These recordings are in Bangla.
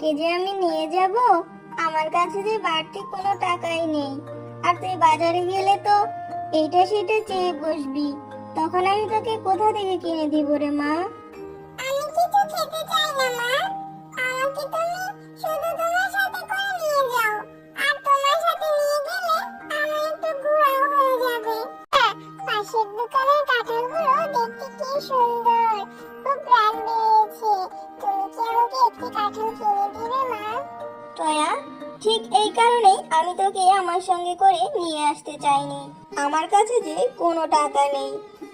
তোকে যে আমি নিয়ে যাব, আমার কাছে যে বাড়তি কোনো টাকাই নেই। আর তুই বাজারে গেলে তো এইটা সেটা চেয়ে বসবি, তখন আমি তোকে কোথা থেকে কিনে দিব রে মা? আমি কিছু খেতে চাই না মা। আমাকে তুমি শুধু তোমার সাথে করে নিয়ে যাও। আর তোমার সাথে নিয়ে গেলে আমার একটু ঘোরাও হয়ে যাবে। পাশের দোকানের কাঁঠালগুলো দেখতে কি সুন্দর, খুব প্রাণ বেরিয়েছে। তুমি কি আমাকে একটি কাঁঠাল কিনে দিবে মা? টয়া, ঠিক এই কারণেই আমি তোকে আমার সঙ্গে করে নিয়ে আসতে চাইনি। আমার কাছে যে কোনো টাকা নেই,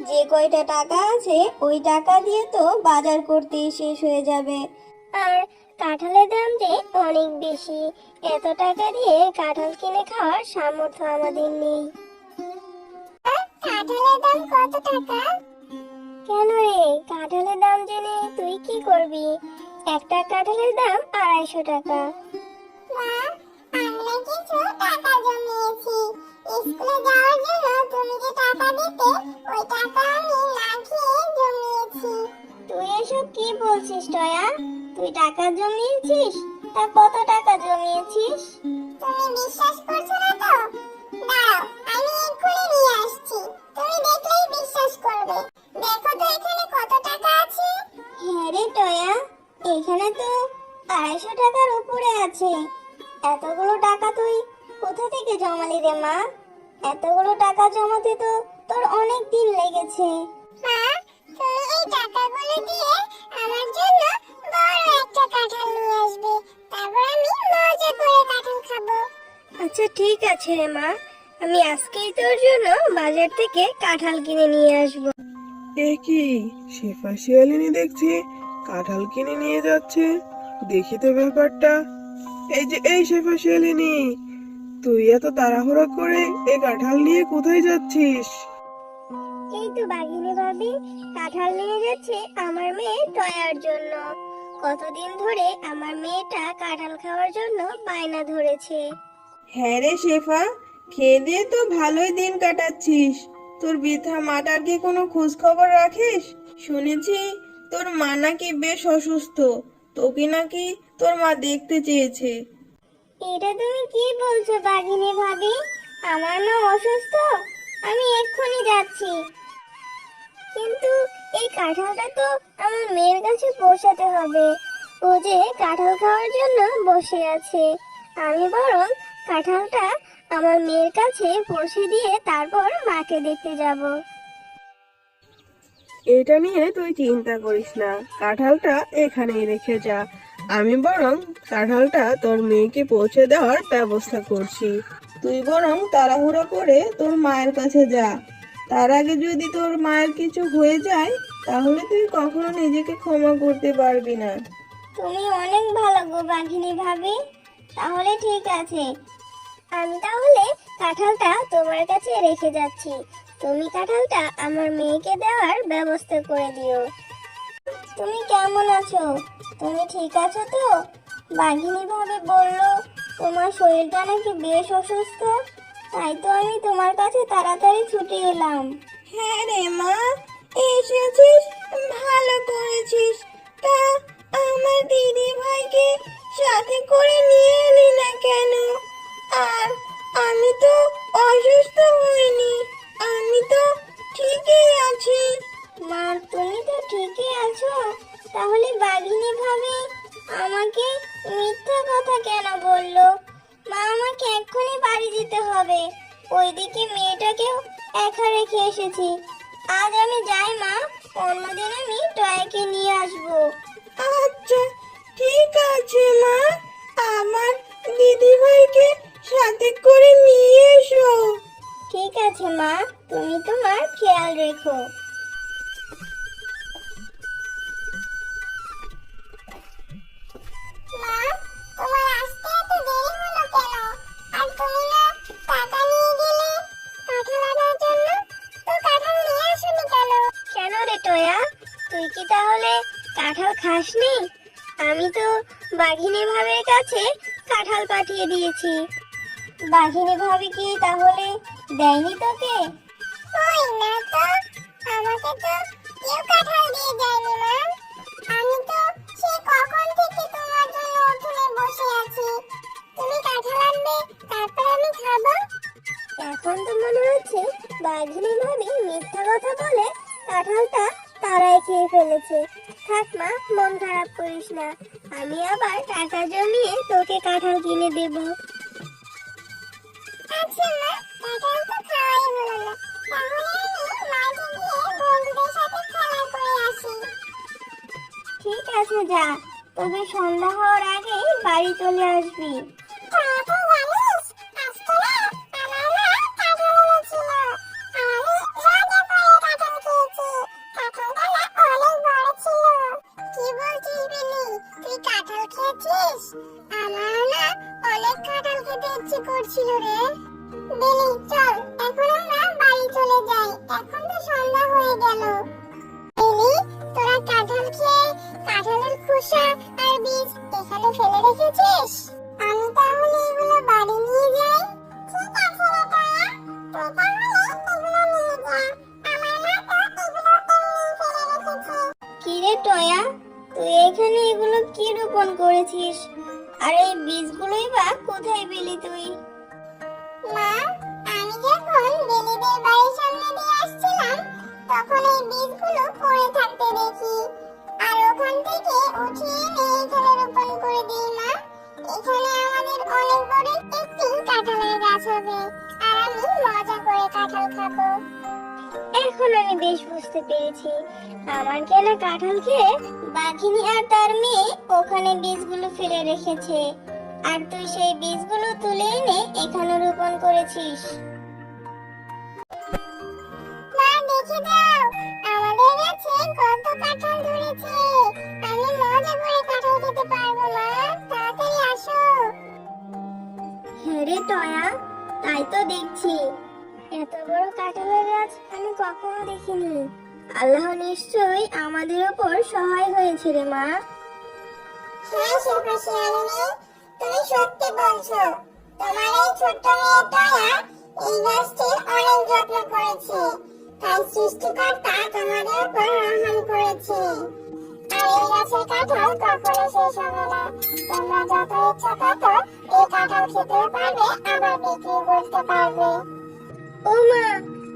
যে কয়টা টাকা আছে ওই টাকা দিয়ে তো বাজার করতেই শেষ হয়ে যাবে। আর কাঁঠালের দাম যে অনেক বেশি, এত টাকা দিয়ে কাঁঠাল কিনে খাওয়ার সামর্থ্য আমাদের নেই। কাঁঠালের দাম কত টাকা? কেন রে, কাঁঠালের দাম জেনে তুই কি করবি? একটা কাঁঠালের দাম 250 টাকা। মা, আমরা কিছু টাকা জমিয়েছি স্কুলে যাওয়ার জন্য। তুমি যে টাকা দিতে, ওই টাকা আমি না খেয়ে জমিয়েছি। তুই এসব কি বলছিস টয়া? তুই টাকা জমিয়েছিস? তা কত টাকা জমিয়েছিস? তুমি বিশ্বাস করছো না তো? দাঁড়াও, আমি এক্ষুনি নিয়ে আসছি। তুমি দেখলেই বিশ্বাস করবে। দেখো তো এখানে কত টাকা আছে। হ্যাঁ রে টয়া, এখানে তো 250 টাকার উপরে আছে। এতগুলো টাকা তুই কোথা থেকে জমালি রে মা? এতগুলো টাকা জমাতে তো তোর অনেক দিন লেগেছে। মা, তুমি এই টাকাগুলো দিয়ে আমার জন্য বড় একটা কাঁঠাল নিয়ে আসবে। তারপর আমি মজা করে কাঁঠাল খাবো। আচ্ছা ঠিক আছে রে মা, আমি আজকেই তোর জন্য বাজার থেকে কাঁঠাল কিনে নিয়ে আসবো। এ কি, শেফা শিয়ালিনী দেখছি কাঁঠাল কিনে নিয়ে যাচ্ছে। দেখি তো ব্যাপারটা। এই শেফা শিয়ালিনী, তুই এত তাড়াহুড়ো করে এই কাঁঠাল নিয়ে কোথায় যাচ্ছিস? এই তো বাঘিনী ভাবি, কাঁঠাল নিয়ে যাচ্ছে আমার মেয়ে টয়ার জন্য। কতদিন ধরে আমার মেয়েটা কাঁঠাল খাওয়ার জন্য বায়না ধরেছে। হ্যাঁ রে শেফা, খেয়ে দিয়ে তো ভালোই দিন কাটাচ্ছিস। তোর বৃদ্ধা মাটার কি কোনো খোঁজ খবর রাখিস? শুনেছি তোর মা নাকি বেশ অসুস্থ, তোকে নাকি তোর মা দেখতে চেয়েছে। এটা তুমি কি বলছো বাঘিনী ভাবি? আমার মা অসুস্থ? আমি এক্ষুনি যাচ্ছি। কিন্তু এই কাঁঠালটা তো আমার মেয়ের কাছে পৌঁছাতে হবে। ও যে কাঁঠাল খাওয়ার জন্য বসে আছে। আমি বরং কাঁঠালটা আমার মেয়ের কাছে পৌঁছে দিয়ে তারপর মাকে দেখতে যাব। এটা নিয়ে তুই চিন্তা করিস না, কাঁঠালটা এখানেই রেখে যা। আমি বরং কাঁঠালটা তোর মেয়েকে পৌঁছে দেওয়ার ব্যবস্থা করছি। তুই বরং তাড়াহুড়ো করে তোর মায়ের কাছে যা। তার আগে যদি তোর মায়ের কিছু হয়ে যায়, তাহলে তুই কখনো নিজেকে ক্ষমা করতে পারবি না। তুমি অনেক ভালো গো বাঘিনী ভাবি। তাহলে ঠিক আছে, আমি তাহলে কাঁঠালটা তোমার কাছে রেখে যাচ্ছি। তুমি কাঁঠালটা আমার মেয়েকে দেওয়ার ব্যবস্থা করে দিও। তুমি কেমন আছো? তুমি ঠিক আছো তো? বাঘিনী ভাবি বললো তোমার শরীরটা নাকি বেশ অসুস্থ, তাই তো আমি তোমার কাছে তাড়াতাড়ি ছুটে এলাম। হ্যাঁ রে মা, এসেছিস, ভালো করেছিস। তা আমার দিদি ভাইকে সাথে করে নিয়ে এলি না কেন? আর আমি তো অসুস্থ হইনি, আমি তো ঠিকই আছি। মা, তুমি তো ঠিকই আছো? তাহলে বাঘিনী ভাবি আমাকে মিথ্যা কথা কেন বললো? মা, আমাকে এক্ষুনি বাড়ি যেতে হবে। ওইদিকে মেয়েটাকেও একা রেখে এসেছি। আজ আমি যাই মা, অন্যদিন আমি টয়াকে নিয়ে আসবো। আচ্ছা ঠিক আছে মা, আমার দিদি ভাইকে সাথে করে নিয়ে এসো। ঠিক আছে মা, তুমি তোমার খেয়াল রেখো। মা, তোমার আসতে এত দেরি হলো কেন? আর তুমি না টাকা নিয়ে গেলে কাঁঠাল আনার জন্য? তো কাঁঠাল নিয়ে আসোনি কেন? কেন রে টয়া, তুই কি তাহলে কাঁঠাল খাসনি? আমি তো বাঘিনী ভাবির কাছে কাঁঠাল পাঠিয়ে দিয়েছি। বাঘিনী ভাবি কি তাহলে দেয়নি তোকে? ওই না তো, আমাকে তো কেউ কাঁঠাল দিয়ে যায়নি মা। আমি তো সে কখন থেকে তোমার জন্য উঠোনে বসে আছি। তুমি কাঁঠাল আনবে, তারপর আমি খাবো। এখন তো মনে হচ্ছে বাঘিনী ভাবি মিথ্যা কথা বলে কাঁঠালটা তারাই খেয়ে ফেলেছে। থাক মা, মন খারাপ করিস না, আমি আবার টাকা জমিয়ে তোকে কাঁঠাল কিনে দেব। আচ্ছা মা, কাঁঠাল তো খাওয়াই হলো না, তাহলে আমি মাঠে গিয়ে বন্ধুদের সাথে খেলা করে আসি। ঠিক আছে যা, তবে সন্ধ্যা হওয়ার আগে বাড়ি চলে আসবি। তুই জানিস, আজকে না আমার মা কাঁঠাল এনেছিল। আমি মজা করে কাঁঠাল খেয়েছি। কাঁঠালটা না অনেক বড় ছিল। কি বলছিস বিলি, তুই কাঁঠাল খেয়েছিস? আমার না অনেক কাঁঠাল খেতে ইচ্ছে করছিল রে। বিলি চল, এখন আমরা বাড়ি চলে যাই, এখন তো সন্ধ্যা হয়ে গেল। বিলি, তোরা কাঁঠাল খেয়ে কাঁঠালের খোসা আর বীজ এখানে ফেলে রেখেছিস? আমি তাহলে এগুলো বাড়ি নিয়ে যাই। ঠিক আছে রে টয়া, তুই তাহলে এগুলো নিয়ে যা। আমার মা তো এগুলো এমনি ফেলে রেখেছে। কি রে টয়া, তুই এখানে এগুলো কি রোপণ করেছিস? আর এই বীজগুলোই বা কোথায় পেলি তুই? মা, আমি যখন বেলিদের বাড়ির সামনে দিয়ে আসছিলাম, তখন এই বীজগুলো পড়ে থাকতে দেখি, আর ওখান থেকে উঠিয়ে এনে এখানে রোপণ করে দিই। মা, এখানে আমাদের অনেক বড় একটি কাঁঠালের গাছ হবে, আর আমি মজা করে কাঁঠাল খাবো। এখন আমি বেশ বুঝতে পেরেছি, আমার কেনা কাঁঠাল খেয়ে বাঘিনী আর তার মেয়ে ওখানে বীজগুলো ফেলে রেখেছে, আর তুই সেই বীজগুলো তুলে এনে এখানে রোপণ করেছিস। মা, দেখে যাও, আমাদের গাছে কত কাঁঠাল ধরেছে। আমি মজা করে কাঁঠাল খেতে পারবো। মা, তাড়াতাড়ি আসো। হ্যাঁ রে টয়া, তাই তো দেখছি, এত বড় কাঁঠালের গাছ আমি কখনো দেখিনি। আল্লাহ নিশ্চয়ই আমাদের ওপর সহায় হয়েছে রে মা। হ্যাঁ শিল্পী আলিনী, তুমি সত্যি বলছো। তোমার এই ছোট্ট মেয়ে টয়া এই গাছটির অনেক যত্ন করেছে, তাই সৃষ্টিকর্তা তোমাদের উপর রহম করেছে। আর এই গাছের কাঁঠাল কখনো শেষ হবে না। তোমরা যত ইচ্ছা তত এই কাঁঠাল খেতেও পারবে, আবার বিক্রি করতে পারবে। ও মা,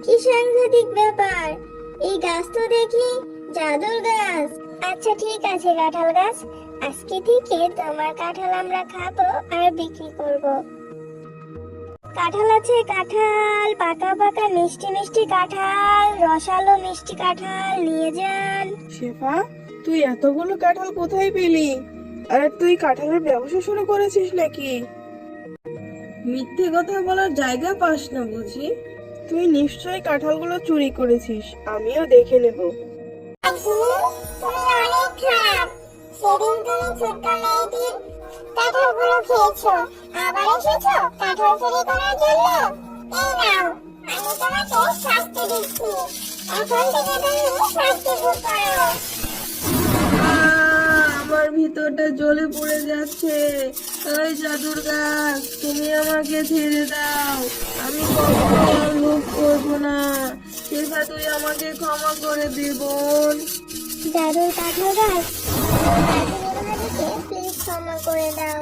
কি সাংঘাতিক ব্যাপার! এই গাছ তো দেখি জাদুর গাছ। আচ্ছা ঠিক আছে কাঁঠাল গাছ, আজকে থেকে তোমার কাঁঠাল আমরা খাবো আর বিক্রি করব। কাঁঠাল আছে কাঁঠাল, পাকা পাকা মিষ্টি মিষ্টি কাঁঠাল, রসালো মিষ্টি কাঁঠাল নিয়ে যান। শেফা, তুই এতগুলো কাঁঠাল কোথায় পেলি? আর তুই কাঁঠালের ব্যবসা শুরু করেছিস নাকি? মিথ্যে কথা বলার জায়গা পাস না বুঝি? তুই নিশ্চয়ই কাঁঠালগুলো চুরি করেছিস, আমিও দেখে নেব। তুমি অনেক খারাপ। সেদিন তুমি ছোট্ট মেয়েটির কাঁঠালগুলো খেয়েছো, আবার এসেছো কাঁঠাল চুরি করার জন্য। এই নাও, আমি তোমাকে শাস্তি দিচ্ছি। এখন থেকে তুমি শাস্তি ভোগ করো। আমার ভিতরটা জ্বলে পড়ে যাচ্ছে। ওই জাদুর গাছ, তুমি আমাকে ছেড়ে দাও, আমি কখনো আর লোভ করবো না। শেফা, তুই আমাকে ক্ষমা করে দে বোন। জাদুর কাঁঠাল গাছ, ভাবিকে প্লিজ ক্ষমা করে দাও।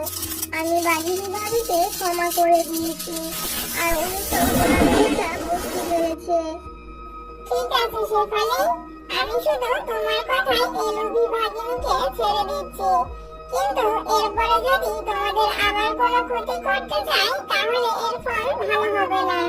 আমি বাঘিনী ভাবিকে ক্ষমা করে দিয়েছি, আর উনি তো ওনার বুঝতে পেরেছে। ঠিক আছে শেফালি, আমি শুধু তোমার কথাই এই লোভী ভাগিনীকে ছেড়ে দিচ্ছি। কিন্তু এরপরে যদি তোমাদের আবার কোনো ক্ষতি করতে চাই, তাহলে এর ফল ভালো হবে না।